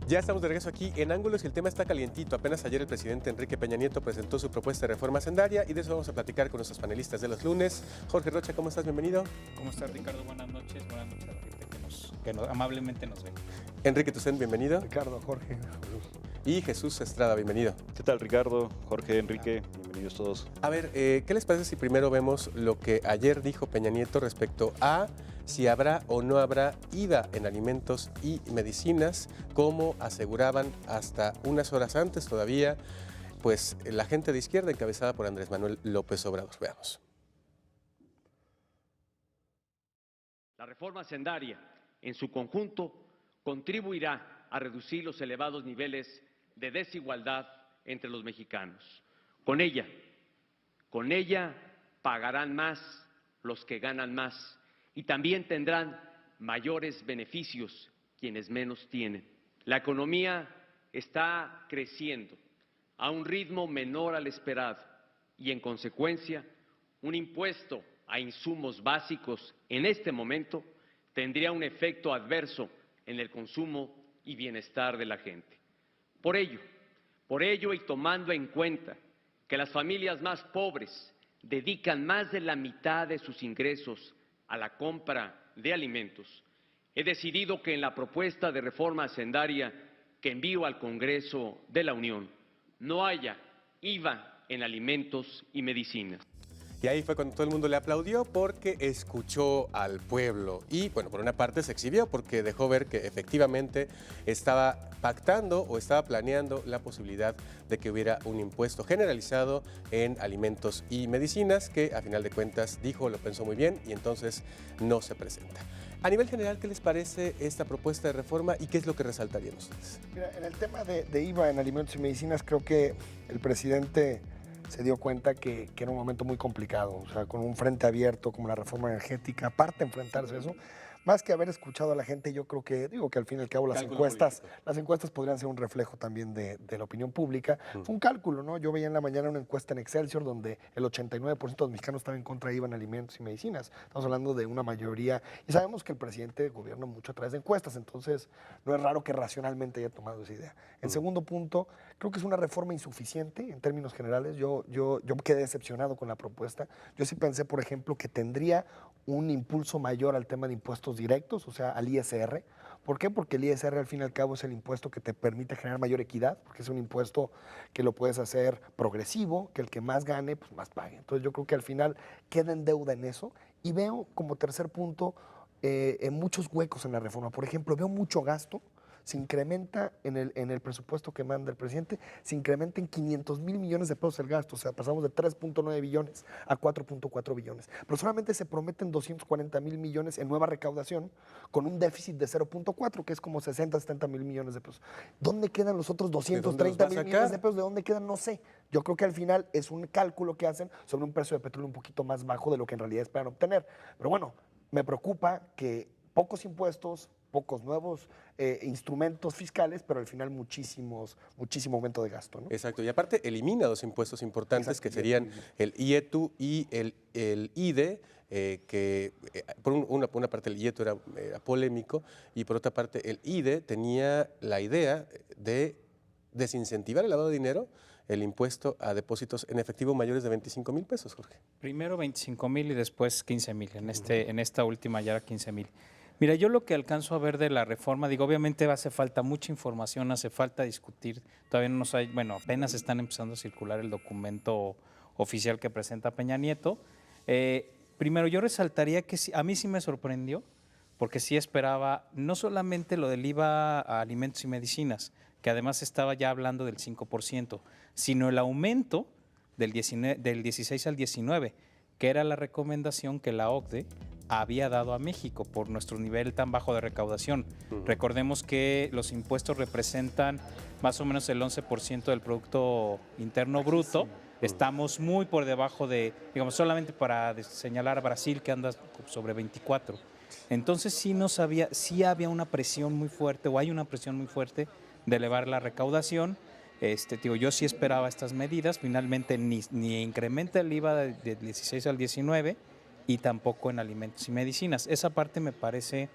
Ya estamos de regreso aquí en Ángulos y el tema está calientito. Apenas ayer el presidente Enrique Peña Nieto presentó su propuesta de reforma hacendaria y de eso vamos a platicar con nuestros panelistas de los lunes. Jorge Rocha, ¿cómo estás? Bienvenido. ¿Cómo estás, Ricardo? Buenas noches a la gente que amablemente nos ve. Enrique Tucent, bienvenido. Ricardo, Jorge. Y Jesús Estrada, bienvenido. ¿Qué tal, Ricardo, Jorge, Enrique? Bienvenidos todos. A ver, ¿qué les parece si primero vemos lo que ayer dijo Peña Nieto respecto a si habrá o no habrá IVA en alimentos y medicinas, como aseguraban hasta unas horas antes todavía, pues la gente de izquierda encabezada por Andrés Manuel López Obrador? Veamos. La reforma hacendaria, en su conjunto, contribuirá a reducir los elevados niveles de desigualdad entre los mexicanos. Con ella pagarán más los que ganan más y también tendrán mayores beneficios quienes menos tienen. La economía está creciendo a un ritmo menor al esperado y, en consecuencia, un impuesto a insumos básicos en este momento tendría un efecto adverso en el consumo y bienestar de la gente. Por ello y tomando en cuenta que las familias más pobres dedican más de la mitad de sus ingresos a la compra de alimentos, he decidido que en la propuesta de reforma hacendaria que envío al Congreso de la Unión no haya IVA en alimentos y medicinas. Y ahí fue cuando todo el mundo le aplaudió porque escuchó al pueblo. Y bueno, por una parte se exhibió porque dejó ver que efectivamente estaba pactando o estaba planeando la posibilidad de que hubiera un impuesto generalizado en alimentos y medicinas que a final de cuentas dijo, lo pensó muy bien y entonces no se presenta. A nivel general, ¿qué les parece esta propuesta de reforma y qué es lo que resaltarían ustedes? Mira, en el tema de IVA en alimentos y medicinas, creo que el presidente se dio cuenta que era un momento muy complicado, o sea, con un frente abierto como la reforma energética, aparte de enfrentarse a eso, más que haber escuchado a la gente, yo creo que, digo que al fin y al cabo las encuestas podrían ser un reflejo también de la opinión pública. Fue un cálculo, ¿no? Yo veía en la mañana una encuesta en Excelsior donde el 89% de los mexicanos estaban en contra de IVA en alimentos y medicinas. Estamos hablando de una mayoría, y sabemos que el presidente gobierna mucho a través de encuestas, entonces no es raro que racionalmente haya tomado esa idea. En segundo punto, creo que es una reforma insuficiente en términos generales. Yo quedé decepcionado con la propuesta. Yo sí pensé, por ejemplo, que tendría un impulso mayor al tema de impuestos directos, o sea, al ISR. ¿Por qué? Porque el ISR al fin y al cabo es el impuesto que te permite generar mayor equidad, porque es un impuesto que lo puedes hacer progresivo, que el que más gane, pues más pague. Entonces yo creo que al final queda en deuda en eso. Y veo como tercer punto en muchos huecos en la reforma. Por ejemplo, veo mucho gasto. Se incrementa en el presupuesto que manda el presidente, se incrementa en 500,000 millones de pesos el gasto, o sea, pasamos de 3.9 billones a 4.4 billones. Pero solamente se prometen 240,000 millones en nueva recaudación, con un déficit de 0.4, que es como 60, 70,000 millones de pesos. ¿Dónde quedan los otros 230,000 millones de pesos? ¿De dónde quedan? No sé. Yo creo que al final es un cálculo que hacen sobre un precio de petróleo un poquito más bajo de lo que en realidad esperan obtener. Pero bueno, me preocupa que pocos impuestos, pocos nuevos instrumentos fiscales, pero al final muchísimo aumento de gasto, ¿no? Exacto, y aparte elimina dos impuestos importantes que serían el IETU y el IDE, que por una parte el IETU era polémico y por otra parte el IDE tenía la idea de desincentivar el lavado de dinero, el impuesto a depósitos en efectivo mayores de 25,000 pesos, Jorge. Primero 25,000 y después 15,000, en esta última ya 15,000. Mira, yo lo que alcanzo a ver de la reforma, digo, obviamente hace falta mucha información, hace falta discutir, todavía no nos hay, bueno, apenas están empezando a circular el documento oficial que presenta Peña Nieto. Primero, yo resaltaría que a mí sí me sorprendió, porque sí esperaba no solamente lo del IVA a alimentos y medicinas, que además estaba ya hablando del 5%, sino el aumento del 16 al 19, que era la recomendación que la OCDE había dado a México por nuestro nivel tan bajo de recaudación. Recordemos que los impuestos representan más o menos el 11% del Producto Interno Bruto. Estamos muy por debajo de, digamos, solamente para señalar a Brasil, que anda sobre 24. Entonces sí había una presión muy fuerte, o hay una presión muy fuerte de elevar la recaudación. Yo sí esperaba estas medidas, finalmente ni incrementa el IVA del 16 al 19 y tampoco en alimentos y medicinas. Esa parte me parece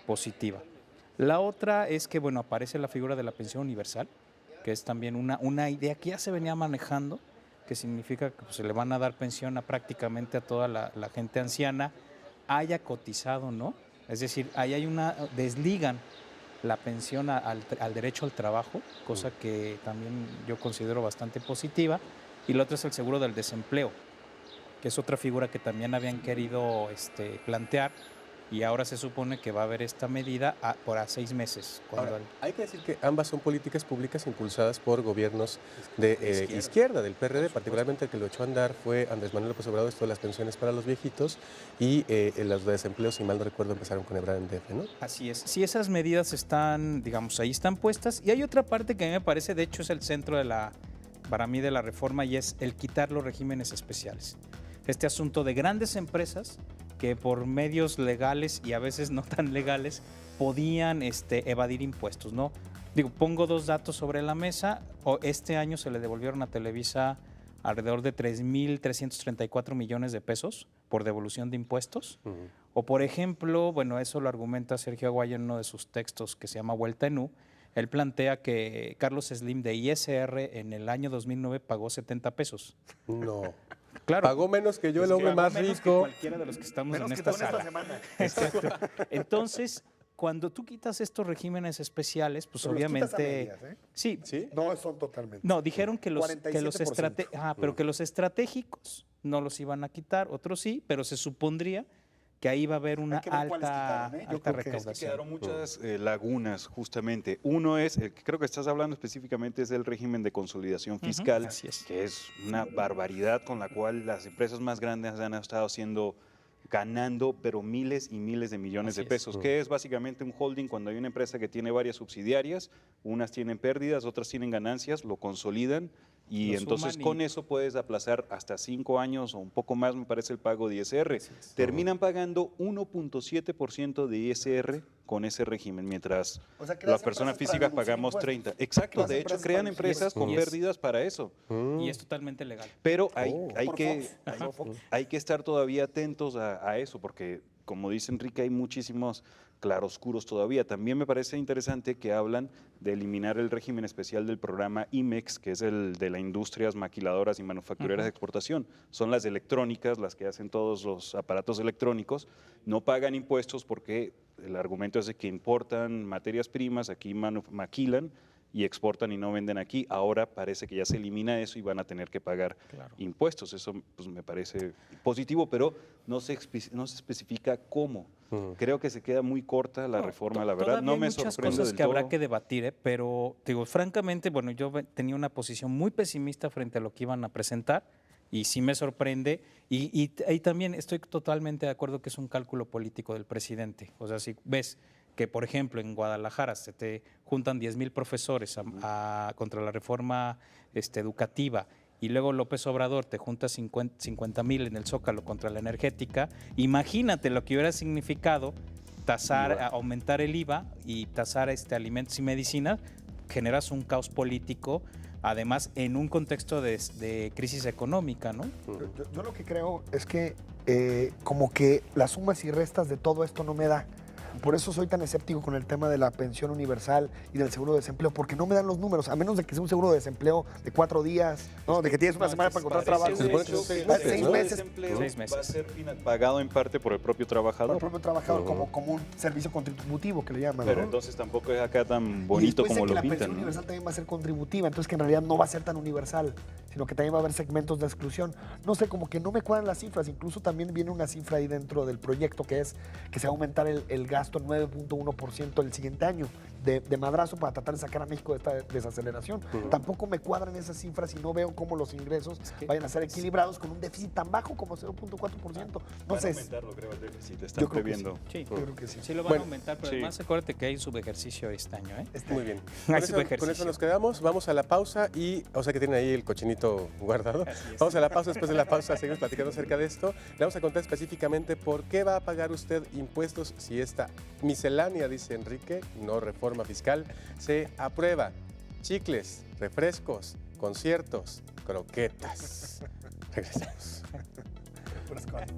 positiva. La otra es que, bueno, aparece la figura de la pensión universal, que es también una idea que ya se venía manejando, que significa que pues, se le van a dar pensión a prácticamente a toda la gente anciana, haya cotizado, ¿no? Es decir, ahí hay desligan la pensión al derecho al trabajo, cosa que también yo considero bastante positiva, y la otra es el seguro del desempleo, que es otra figura que también habían querido plantear, y ahora se supone que va a haber esta medida por 6 meses. Ahora, hay que decir que ambas son políticas públicas impulsadas por gobiernos de izquierda, del PRD, particularmente el que lo echó a andar fue Andrés Manuel López Obrador, esto de las pensiones para los viejitos, y los de desempleo, si mal no recuerdo, empezaron con Ebrard en DF, ¿no? Así es. Sí, esas medidas están, digamos, ahí están puestas, y hay otra parte que a mí me parece, de hecho, es el centro para mí de la reforma, y es el quitar los regímenes especiales. Este asunto de grandes empresas que por medios legales y a veces no tan legales podían evadir impuestos, ¿no? Digo, pongo 2 datos sobre la mesa. Este año se le devolvieron a Televisa alrededor de 3.334 millones de pesos por devolución de impuestos. O por ejemplo, bueno, eso lo argumenta Sergio Aguayo en uno de sus textos que se llama Vuelta en U. Él plantea que Carlos Slim de ISR en el año 2009 pagó 70 pesos. No. Claro. Pagó menos que yo, el hombre más rico. Que cualquiera de los que estamos en esta sala. Exacto. Entonces, cuando tú quitas estos regímenes especiales, pues pero obviamente... Medias, ¿eh? Sí. No son totalmente. No, dijeron que pero que los estratégicos no los iban a quitar, otros sí, pero se supondría que ahí va a haber una alta recaudación. Quedaron muchas lagunas, justamente. Uno es, el que creo que estás hablando específicamente, es el régimen de consolidación fiscal, que es una barbaridad con la cual las empresas más grandes han estado ganando, pero miles y miles de millones de pesos, que es básicamente un holding cuando hay una empresa que tiene varias subsidiarias, unas tienen pérdidas, otras tienen ganancias, lo consolidan y entonces con eso puedes aplazar hasta 5 años o un poco más, me parece, el pago de ISR. Terminan pagando 1.7% de ISR con ese régimen, mientras las personas físicas pagamos 30%. Exacto, de hecho crean empresas con pérdidas para eso. Y es totalmente legal. Pero hay que estar todavía atentos a eso, porque como dice Enrique, hay muchísimos claroscuros todavía. También me parece interesante que hablan de eliminar el régimen especial del programa IMEX, que es el de las industrias maquiladoras y manufactureras de exportación. Son las electrónicas, las que hacen todos los aparatos electrónicos. No pagan impuestos porque el argumento es de que importan materias primas, aquí maquilan y exportan y no venden aquí. Ahora parece que ya se elimina eso y van a tener que pagar impuestos. Eso pues, me parece positivo, pero no se especifica cómo. Creo que se queda muy corta la reforma, la verdad. No me sorprende muchas cosas que habrá que debatir, pero digo, francamente, bueno, yo tenía una posición muy pesimista frente a lo que iban a presentar y sí me sorprende. Y también estoy totalmente de acuerdo que es un cálculo político del presidente. O sea, si ves que, por ejemplo, en Guadalajara se te juntan 10,000 profesores contra la reforma educativa, y luego López Obrador te junta 50,000 en el Zócalo contra la energética, imagínate lo que hubiera significado aumentar el IVA y tasar alimentos y medicinas. Generas un caos político, además en un contexto de crisis económica, ¿no? Yo lo que creo es que como que las sumas y restas de todo esto no me da. Por eso soy tan escéptico con el tema de la pensión universal y del seguro de desempleo, porque no me dan los números, a menos de que sea un seguro de desempleo de 4 días, ¿no? De que tienes una semana para encontrar trabajo. Se supone que son 6 meses, 6 ¿no? meses. Va a ser pagado en parte por el propio trabajador. Por el propio trabajador, como un servicio contributivo que le llaman. Pero ¿no? entonces tampoco es acá tan bonito como lo la pintan. pensión universal también va a ser contributiva, entonces que en realidad no va a ser tan universal, sino que también va a haber segmentos de exclusión. No sé, como que no me cuadran las cifras, incluso también viene una cifra ahí dentro del proyecto que es que se va a aumentar el gasto en 9.1% el siguiente año de madrazo para tratar de sacar a México de esta desaceleración. Tampoco me cuadran esas cifras y no veo cómo los ingresos vayan a ser equilibrados con un déficit tan bajo como 0.4%. No sé. Aumentarlo, creo, el déficit. Están Yo creo que previendo. Sí, yo creo que sí. Sí lo van a aumentar, pero además acuérdate que hay subejercicio este año, ¿eh? Muy bien. Hay Con eso nos quedamos. Vamos a la pausa y, o sea que tienen ahí el cochinito guardado. Vamos a la pausa. Después de la pausa seguimos platicando acerca de esto. Le vamos a contar específicamente por qué va a pagar usted impuestos si esta miscelánea, dice Enrique, no reforma fiscal, se aprueba. Chicles, refrescos, conciertos, croquetas. Regresamos. Puras cosas.